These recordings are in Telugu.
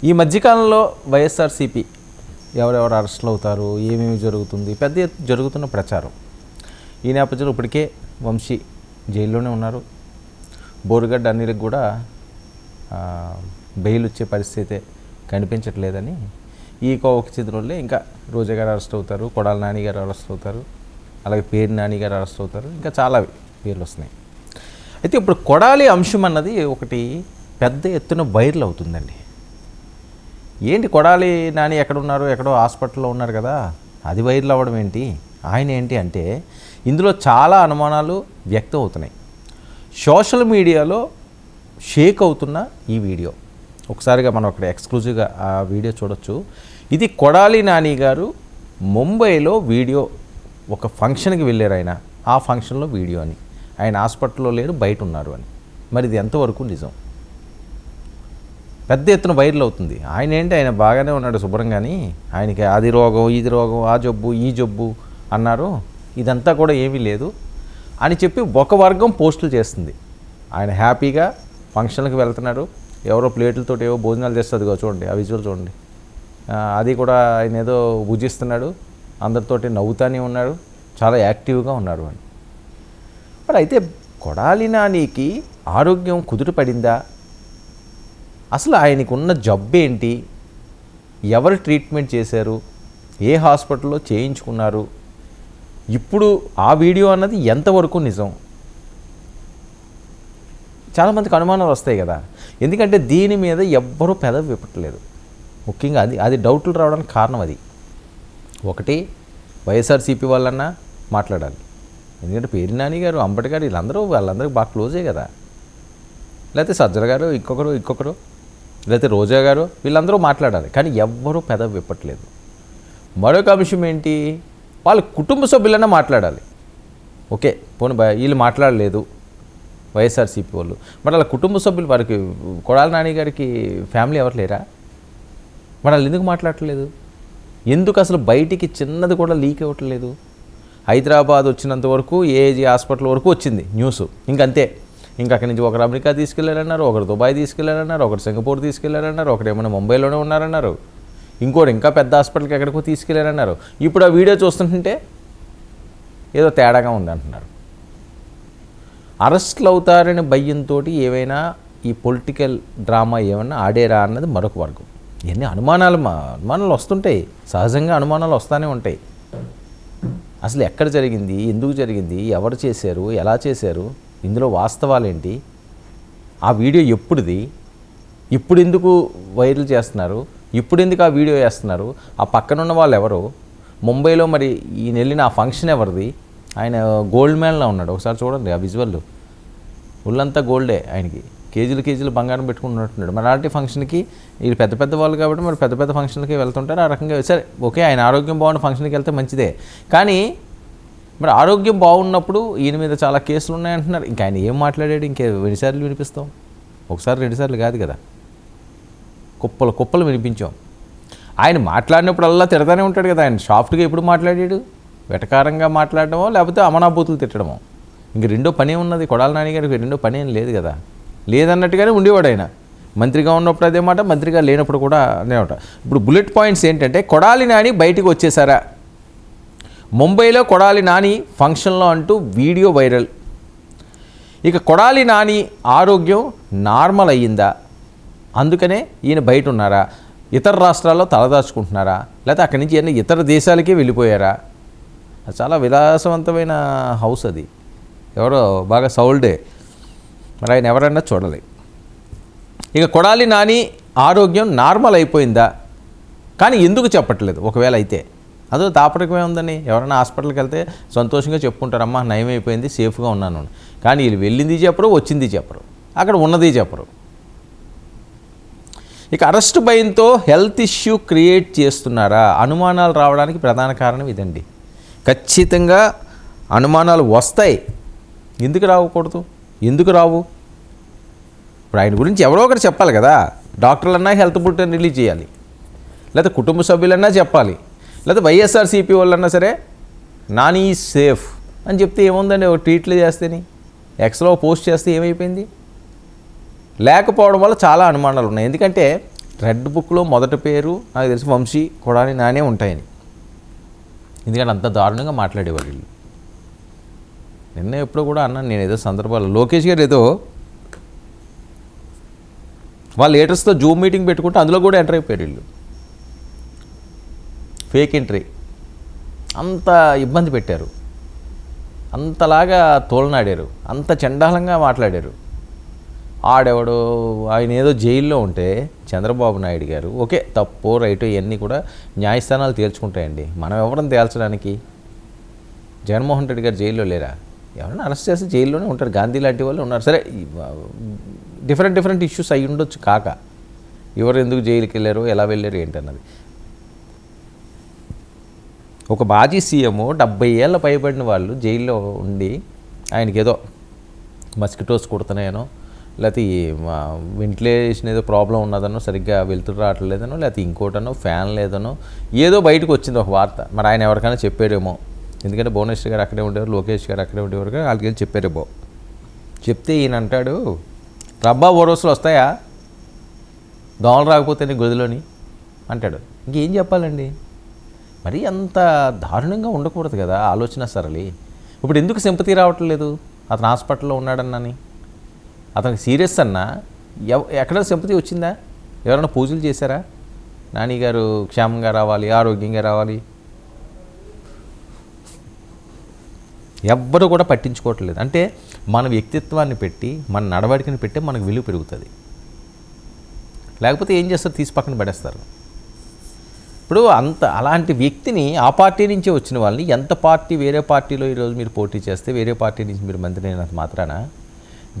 ఈ మధ్యకాలంలో వైఎస్ఆర్సీపీ ఎవరెవరు అరెస్టులు అవుతారు, ఏమేమి జరుగుతుంది, పెద్ద జరుగుతున్న ప్రచారం. ఈ నేపథ్యంలో ఇప్పటికే వంశీ జైల్లోనే ఉన్నారు. బోరుగడ్డ అనిల్కి కూడా బెయిల్ వచ్చే పరిస్థితి కనిపించట్లేదని ఈ కోవకు చెందిన ఇంకా రోజా గారు అరెస్ట్ అవుతారు, కొడాలి నాని గారు అరెస్ట్ అవుతారు, అలాగే పేరు నాని గారు అరెస్ట్ అవుతారు, ఇంకా చాలా పేర్లు వస్తున్నాయి. అయితే ఇప్పుడు కొడాలి అంశం అన్నది ఒకటి పెద్ద ఎత్తున వైరల్ అవుతుందండి. ఏంటి కొడాలి నాని ఎక్కడున్నారు, ఎక్కడో హాస్పిటల్లో ఉన్నారు కదా, అది వైరల్ అవ్వడం ఏంటి, ఆయన ఏంటి అంటే ఇందులో చాలా అనుమానాలు వ్యక్తం అవుతున్నాయి. సోషల్ మీడియాలో షేక్ అవుతున్న ఈ వీడియో ఒకసారిగా మనం అక్కడ ఎక్స్క్లూజివ్గా ఆ వీడియో చూడొచ్చు. ఇది కొడాలి నాని గారు ముంబైలో వీడియో, ఒక ఫంక్షన్కి వెళ్ళారు ఆయన, ఆ ఫంక్షన్లో వీడియో అని, ఆయన హాస్పిటల్లో లేరు బయట ఉన్నారు అని. మరి ఇది ఎంతవరకు నిజం? పెద్ద ఎత్తున వైరల్ అవుతుంది. ఆయన ఏంటి, ఆయన బాగానే ఉన్నాడు శుభ్రంగాని, ఆయనకి అది రోగం ఇది రోగం ఆ జబ్బు ఈ జబ్బు అన్నారు, ఇదంతా కూడా ఏమీ లేదు అని చెప్పి ఒక వర్గం పోస్టులు చేస్తుంది. ఆయన హ్యాపీగా ఫంక్షన్కి వెళ్తున్నారు, ఎవరో ప్లేట్లతో ఏవో భోజనాలు చేస్తుంది, చూడండి ఆ విజువల్ చూడండి, అది కూడా ఆయన ఏదో భుజిస్తున్నాడు, అందరితోటి నవ్వుతానే ఉన్నాడు, చాలా యాక్టివ్గా ఉన్నారు అని. మరి అయితే కొడాలి నానికి ఆరోగ్యం కుదుటపడిందా, అసలు ఆయనకు ఉన్న జబ్బు ఏంటి, ఎవరు ట్రీట్మెంట్ చేశారు, ఏ హాస్పిటల్లో చేయించుకున్నారు, ఇప్పుడు ఆ వీడియో అన్నది ఎంతవరకు నిజం? చాలామందికి అనుమానాలు వస్తాయి కదా, ఎందుకంటే దీని మీద ఎవ్వరూ పెదవి విప్పట్లేదు. ముఖ్యంగా అది డౌట్లు రావడానికి కారణం అది. ఒకటి, వైఎస్ఆర్సీపీ వాళ్ళన్నా మాట్లాడాలి, ఎందుకంటే పేరు నాని గారు, అంబటి గారు వాళ్ళందరూ బాగా క్లోజే కదా, లేకపోతే సజ్జల గారు ఇంకొకరు లేకపోతే రోజా గారు, వీళ్ళందరూ మాట్లాడాలి, కానీ ఎవ్వరూ పెదవి విప్పట్లేదు. మరొక అంశం ఏంటి, వాళ్ళ కుటుంబ సభ్యులన్నా మాట్లాడాలి. ఓకే పోనీ వీళ్ళు మాట్లాడలేదు వైఎస్ఆర్సీపీ వాళ్ళు, మరి వాళ్ళ కుటుంబ సభ్యులు, వారికి కొడాలి నాని గారికి ఫ్యామిలీ ఎవరు లేరా, మరి వాళ్ళు ఎందుకు మాట్లాడట్లేదు? ఎందుకు అసలు బయటికి చిన్నది కూడా లీక్ అవ్వట్లేదు? హైదరాబాద్ వచ్చినంత వరకు ఏజీ హాస్పిటల్ వరకు వచ్చింది న్యూస్, ఇంకంతే. ఇంకా అక్కడి నుంచి ఒకరు అమెరికా తీసుకెళ్లారన్నారు, ఒకరు దుబాయ్ తీసుకెళ్లారన్నారు, ఒకరు సింగపూర్ తీసుకెళ్లారన్నారు, ఒకరు ఏమైనా ముంబైలోనే ఉన్నారన్నారు, ఇంకోటి ఇంకా పెద్ద హాస్పిటల్కి ఎక్కడికో తీసుకెళ్లారన్నారు. ఇప్పుడు ఆ వీడియో చూస్తుంటే ఏదో తేడాగా ఉంది అంటున్నారు. అరెస్టులు అవుతారని భయంతో ఏవైనా ఈ పొలిటికల్ డ్రామా ఏమైనా ఆడేరా అన్నది మరొక వర్గం. ఇవన్నీ అనుమానాలు వస్తుంటాయి, సహజంగా అనుమానాలు వస్తూనే ఉంటాయి. అసలు ఎక్కడ జరిగింది, ఎందుకు జరిగింది, ఎవరు చేశారు, ఎలా చేశారు, ఇందులో వాస్తవాలేంటి, ఆ వీడియో ఎప్పుడుది, ఇప్పుడు ఎందుకు వైరల్ చేస్తున్నారు, ఇప్పుడు ఎందుకు ఆ వీడియో వేస్తున్నారు, ఆ పక్కనున్న వాళ్ళు ఎవరు, ముంబైలో మరి ఈయన వెళ్ళిన ఆ ఫంక్షన్ ఎవరిది, ఆయన గోల్డ్ మ్యాన్లో ఉన్నాడు, ఒకసారి చూడండి ఆ విజువల్, ఒళ్ళంతా గోల్డే, ఆయనకి కేజీలు బంగారం పెట్టుకుంటున్నట్టున్నాడు. మరి అలాంటి ఫంక్షన్కి వీళ్ళు పెద్ద వాళ్ళు కాబట్టి మరి పెద్ద ఫంక్షన్లకి వెళ్తుంటారు, ఆ రకంగా. సరే ఓకే, ఆయన ఆరోగ్యం బాగున్న ఫంక్షన్కి వెళ్తే మంచిదే, కానీ మరి ఆరోగ్యం బాగున్నప్పుడు ఈయన మీద చాలా కేసులు ఉన్నాయంటున్నారు. ఇంకా ఆయన ఏం మాట్లాడాడు, ఎన్నిసార్లు వినిపిస్తాం, ఒకసారి 2 సార్లు కాదు కదా, కుప్పలు వినిపించాం. ఆయన మాట్లాడినప్పుడల్లా తిడతానే ఉంటాడు కదా, ఆయన సాఫ్ట్గా ఎప్పుడు మాట్లాడాడు, వెటకారంగా మాట్లాడటమో లేకపోతే అమనాభూతులు తిట్టడమో, ఇంక రెండో పనే ఉన్నది. కొడాలి నాని గారికి రెండో పని ఏం లేదు కదా, లేదన్నట్టుగానే ఉండేవాడు ఆయన. మంత్రిగా ఉన్నప్పుడు అదే మాట, మంత్రిగా లేనప్పుడు కూడా అదే మాట. ఇప్పుడు బుల్లెట్ పాయింట్స్ ఏంటంటే, కొడాలి నాని బయటికి వచ్చేసారా, ముంబైలో కొడాలి నాని ఫంక్షన్లో అంటూ వీడియో వైరల్. ఇక కొడాలి నాని ఆరోగ్యం నార్మల్ అయ్యిందా, అందుకనే ఈయన బయట ఉన్నారా, ఇతర రాష్ట్రాల్లో తలదాచుకుంటున్నారా, లేకపోతే అక్కడి నుంచి ఏమైనా ఇతర దేశాలకే వెళ్ళిపోయారా? చాలా విలాసవంతమైన హౌస్ అది, ఎవరో బాగా సౌల్డే, మరి ఆయన ఎవరన్నా చూడాలి. ఇక కొడాలి నాని ఆరోగ్యం నార్మల్ అయిపోయిందా, కానీ ఎందుకు చెప్పట్లేదు? ఒకవేళ అయితే అదో తాపరికమే ఉందని ఎవరైనా హాస్పిటల్కి వెళ్తే సంతోషంగా చెప్పుకుంటారమ్మా నయం అయిపోయింది, సేఫ్గా ఉన్నాను, కానీ వీళ్ళు వెళ్ళింది చెప్పరు, వచ్చింది చెప్పరు, అక్కడ ఉన్నది చెప్పరు. ఇక అరెస్ట్ భయంతో హెల్త్ ఇష్యూ క్రియేట్ చేస్తున్నారా, అనుమానాలు రావడానికి ప్రధాన కారణం ఇదండి. ఖచ్చితంగా అనుమానాలు వస్తాయి, ఎందుకు రావకూడదు, ఎందుకు రావు? ఇప్పుడు ఆయన గురించి ఎవరో ఒకరు చెప్పాలి కదా, డాక్టర్లన్నా హెల్త్ బులెటిన్ రిలీజ్ చేయాలి, లేకపోతే కుటుంబ సభ్యులన్నా చెప్పాలి, లేకపోతే వైఎస్ఆర్సీపీ వాళ్ళన్నా సరే నాని ఈజ్ సేఫ్ అని చెప్తే ఏముందండి, ఒక ట్వీట్లు చేస్తేని ఎక్స్లో పోస్ట్ చేస్తే ఏమైపోయింది? లేకపోవడం వల్ల చాలా అనుమానాలు ఉన్నాయి. ఎందుకంటే రెడ్ బుక్లో మొదటి పేరు నాకు తెలిసి వంశీ కొడాలి నానే ఉంటాయని. ఎందుకంటే అంత దారుణంగా మాట్లాడేవారు వీళ్ళు. నిన్న ఎప్పుడో కూడా అన్నాను నేను, ఏదో సందర్భాలు లోకేష్ గారు ఏదో వాళ్ళ లీడర్స్తో జూమ్ మీటింగ్ పెట్టుకుంటే అందులో కూడా ఎంటర్ అయిపోయారు వీళ్ళు. ఫేక్ ఎంట్రీ, అంత ఇబ్బంది పెట్టారు, అంతలాగా తోలనాడారు, అంత చండాలంగా మాట్లాడారు. ఆడెవడో ఆయన ఏదో జైల్లో ఉంటే చంద్రబాబు నాయుడు గారు ఓకే తప్పో రైటో ఇవన్నీ కూడా న్యాయస్థానాలు తేల్చుకుంటాయండి, మనం ఎవరిని తేల్చడానికి. జగన్మోహన్ రెడ్డి గారు జైల్లో లేరా? ఎవరైనా అరెస్ట్ చేస్తే జైల్లోనే ఉంటారు, గాంధీ లాంటి వాళ్ళు ఉన్నారు. సరే డిఫరెంట్ ఇష్యూస్ అయ్యి ఉండొచ్చు, కాక ఎవరు ఎందుకు జైలుకి వెళ్ళారో ఎలా వెళ్ళారు ఏంటన్నది. ఒక మాజీ సీఎం 70 ఏళ్ళ పైబడిన వాళ్ళు జైల్లో ఉండి ఆయనకి ఏదో మస్కిటోస్ కుడుతున్నాయనో, లేకపోతే వెంటిలేషన్ ఏదో ప్రాబ్లం ఉన్నదనో, సరిగ్గా వెళ్తురు రావట్లేదనో, లేకపోతే ఇంకోటనో ఫ్యాన్ లేదనో ఏదో బయటకు వచ్చింది ఒక వార్త. మరి ఆయన ఎవరికైనా చెప్పారేమో, ఎందుకంటే భువనేశ్వర్ గారు అక్కడే ఉండేవారు, లోకేష్ గారు అక్కడే ఉండేవారు, వాళ్ళకి వెళ్ళి చెప్పారేమో. చెప్తే ఈయన అంటాడు రబ్బా ఓరోసులు వస్తాయా దోమలు రాకపోతే నీ గదిలోని అంటాడు. ఇంకేం చెప్పాలండి? మరి అంత దారుణంగా ఉండకూడదు కదా ఆలోచన సరళి. ఇప్పుడు ఎందుకు సింపతి రావట్లేదు? అతను హాస్పిటల్లో ఉన్నాడన్నాని, అతనికి సీరియస్ అన్నా ఎక్కడ సింపతి వచ్చిందా? ఎవరైనా పూజలు చేశారా? నానిగారు క్షేమంగా రావాలి, ఆరోగ్యంగా రావాలి, ఎవ్వరూ కూడా పట్టించుకోవట్లేదు. అంటే మన వ్యక్తిత్వాన్ని పెట్టి, మన నడవడికని పెట్టి మనకు విలువ పెరుగుతుంది. లేకపోతే ఏం చేస్తారు? తీసి పక్కన పడేస్తారు. ఇప్పుడు అలాంటి వ్యక్తిని, ఆ పార్టీ నుంచే వచ్చిన వాళ్ళని, ఎంత పార్టీ వేరే పార్టీలో ఈరోజు మీరు పోటీ చేస్తే వేరే పార్టీ నుంచి మీరు మంత్రి అయినంత మాత్రాన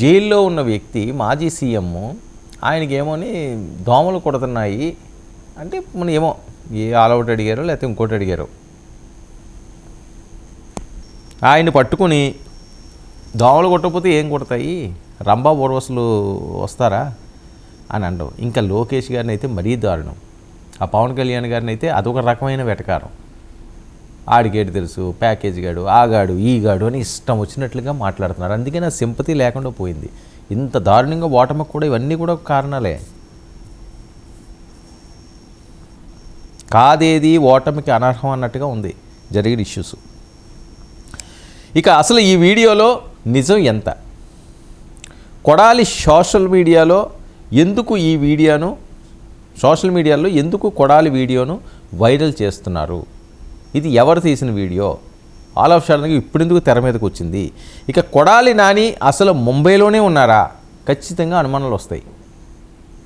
జైల్లో ఉన్న వ్యక్తి మాజీ సీఎం ఆయనకేమోని దోమలు కొడుతున్నాయి అంటే మనం ఏమో ఏ ఆల్అవుట్ అడిగారో లేకపోతే ఇంకోటి అడిగారో, ఆయన పట్టుకుని దోమలు కొట్టకపోతే ఏం కొడతాయి, రంభా ఊర్వశులు వస్తారా అని అంటాం. ఇంకా లోకేష్ గారిని అయితే మరీ దారుణం. ఆ పవన్ కళ్యాణ్ గారిని అయితే అదొక రకమైన వెటకారం. ఆడికేటి తెలుసు, ప్యాకేజ్ గాడు, ఆగాడు, ఈగాడు అని ఇష్టం వచ్చినట్లుగా మాట్లాడుతున్నారు. అందుకే నా సింపతి లేకుండా పోయింది. ఇంత దారుణంగా ఓటమికి కూడా ఇవన్నీ కూడా కారణాలే. కాదేది ఓటమికి అనర్హం అన్నట్టుగా ఉంది జరిగిన ఇష్యూస్. ఇక అసలు ఈ వీడియోలో నిజం ఎంత? కొడాలి సోషల్ మీడియాలో ఎందుకు ఈ వీడియోను, సోషల్ మీడియాలో ఎందుకు కొడాలి వీడియోను వైరల్ చేస్తున్నారు? ఇది ఎవరు తీసిన వీడియో? ఆల్ ఆఫ్ సడన్గా ఇప్పుడు ఎందుకు తెర మీదకి వచ్చింది? ఇక కొడాలి నాని అసలు ముంబైలోనే ఉన్నారా? ఖచ్చితంగా అనుమానాలు వస్తాయి.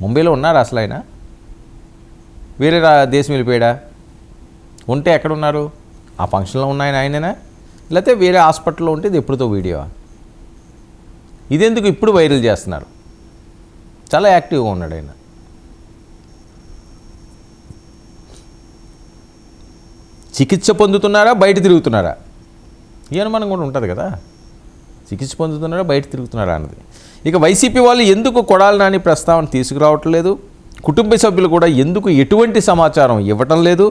ముంబైలో ఉన్నారా అసలు ఆయన? వేరే దేశం వెళ్ళిపోయాడా? ఉంటే ఎక్కడున్నారు? ఆ ఫంక్షన్లో ఉన్నాయని ఆయననా, లేకపోతే వేరే హాస్పిటల్లో ఉంటే ఇది ఎప్పుడుతో వీడియో? ఇదెందుకు ఇప్పుడు వైరల్ చేస్తున్నారు? చాలా యాక్టివ్గా ఉన్నాడు ఆయన. చికిత్స పొందుతున్నారా, బయట తిరుగుతున్నారా? ఈ అనుమానం కూడా ఉంటుంది కదా, చికిత్స పొందుతున్నారా, బయట తిరుగుతున్నారా అన్నది. ఇక వైసీపీ వాళ్ళు ఎందుకు కొడాలి నాని ప్రస్తావన తీసుకురావట్లేదు? కుటుంబ సభ్యులు కూడా ఎందుకు ఎటువంటి సమాచారం ఇవ్వటం లేదు?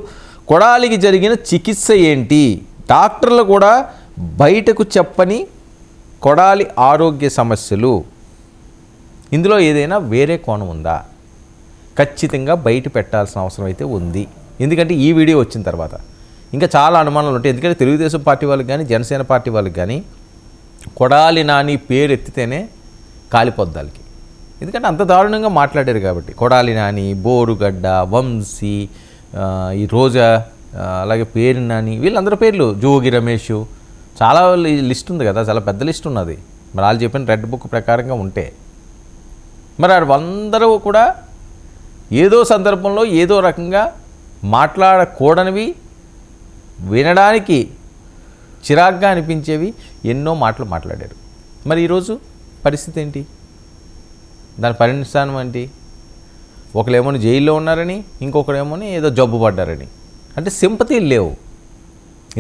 కొడాలికి జరిగిన చికిత్స ఏంటి? డాక్టర్లు కూడా బయటకు చెప్పని కొడాలి ఆరోగ్య సమస్యలు, ఇందులో ఏదైనా వేరే కోణం ఉందా? ఖచ్చితంగా బయట పెట్టాల్సిన అవసరం అయితే ఉంది. ఎందుకంటే ఈ వీడియో వచ్చిన తర్వాత ఇంకా చాలా అనుమానాలు ఉంటాయి. ఎందుకంటే తెలుగుదేశం పార్టీ వాళ్ళకి కానీ జనసేన పార్టీ వాళ్ళకి కానీ కొడాలి నాని పేరు ఎత్తితేనే కాలిపోద్దాలకి. ఎందుకంటే అంత దారుణంగా మాట్లాడారు కాబట్టి. కొడాలి నాని, బోరుగడ్డ, వంశీ, ఈ రోజా, అలాగే పేరు నాని, వీళ్ళందరి పేర్లు, జోగి రమేష్, చాలా లిస్ట్ ఉంది కదా, చాలా పెద్ద లిస్ట్ ఉన్నది. మరి వాళ్ళు చెప్పిన రెడ్ బుక్ ప్రకారంగా ఉంటే మరి అందరూ కూడా ఏదో సందర్భంలో ఏదో రకంగా మాట్లాడకూడనివి, వినడానికి చిరాగ్గా అనిపించేవి ఎన్నో మాటలు మాట్లాడారు. మరి ఈరోజు పరిస్థితి ఏంటి? దాని పరిణామం ఏంటి? ఒకరేమో జైల్లో ఉన్నారని, ఇంకొకరేమో ఏదో జబ్బు పడ్డారని. అంటే సింపతీలు లేవు.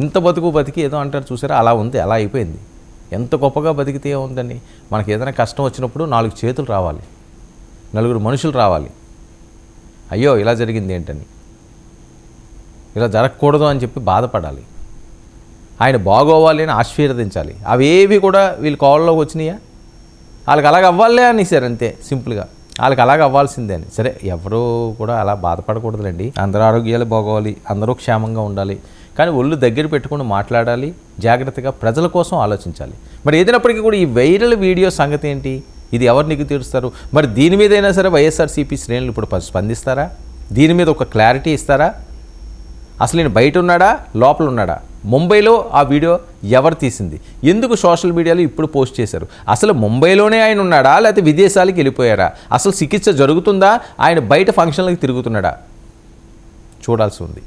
ఇంత బతికి ఏదో అంటారు చూసారా, అలా ఉంది, అలా అయిపోయింది. ఎంత గొప్పగా బతికితే ఉందండి. మనకి ఏదైనా కష్టం వచ్చినప్పుడు 4 చేతులు రావాలి, 4 మనుషులు రావాలి. అయ్యో ఇలా జరిగింది ఏంటని, ఇలా జరగకూడదు అని చెప్పి బాధపడాలి. ఆయన బాగోవాలి అని ఆశీర్వదించాలి. అవేవి కూడా వీళ్ళు కోవల్లోకి వచ్చినాయా? వాళ్ళకి అలాగ అవ్వాలే అనేసారు అంతే సింపుల్గా. వాళ్ళకి అలాగ అవ్వాల్సిందే అని. సరే ఎవరు కూడా అలా బాధపడకూడదులేండి. అందరూ ఆరోగ్యాలు బాగోవాలి, అందరూ క్షేమంగా ఉండాలి. కానీ ఒళ్ళు దగ్గర పెట్టుకుని మాట్లాడాలి, జాగ్రత్తగా ప్రజల కోసం ఆలోచించాలి. మరి ఏదైనప్పటికీ కూడా ఈ వైరల్ వీడియో సంగతి ఏంటి? ఇది ఎవరు నీకు తీరుస్తారు? మరి దీని మీదైనా సరే వైఎస్ఆర్సీపీ శ్రేణులు ఇప్పుడు స్పందిస్తారా? దీని మీద ఒక క్లారిటీ ఇస్తారా? అసలు నేను బయట ఉన్నాడా, లోపల ఉన్నాడా? ముంబైలో ఆ వీడియో ఎవరు తీసింది? ఎందుకు సోషల్ మీడియాలో ఇప్పుడు పోస్ట్ చేశారు? అసలు ముంబైలోనే ఆయన ఉన్నాడా, లేకపోతే విదేశాలకు వెళ్ళిపోయారా? అసలు చికిత్స జరుగుతుందా, ఆయన బయట ఫంక్షన్లకు తిరుగుతున్నాడా? చూడాల్సి ఉంది.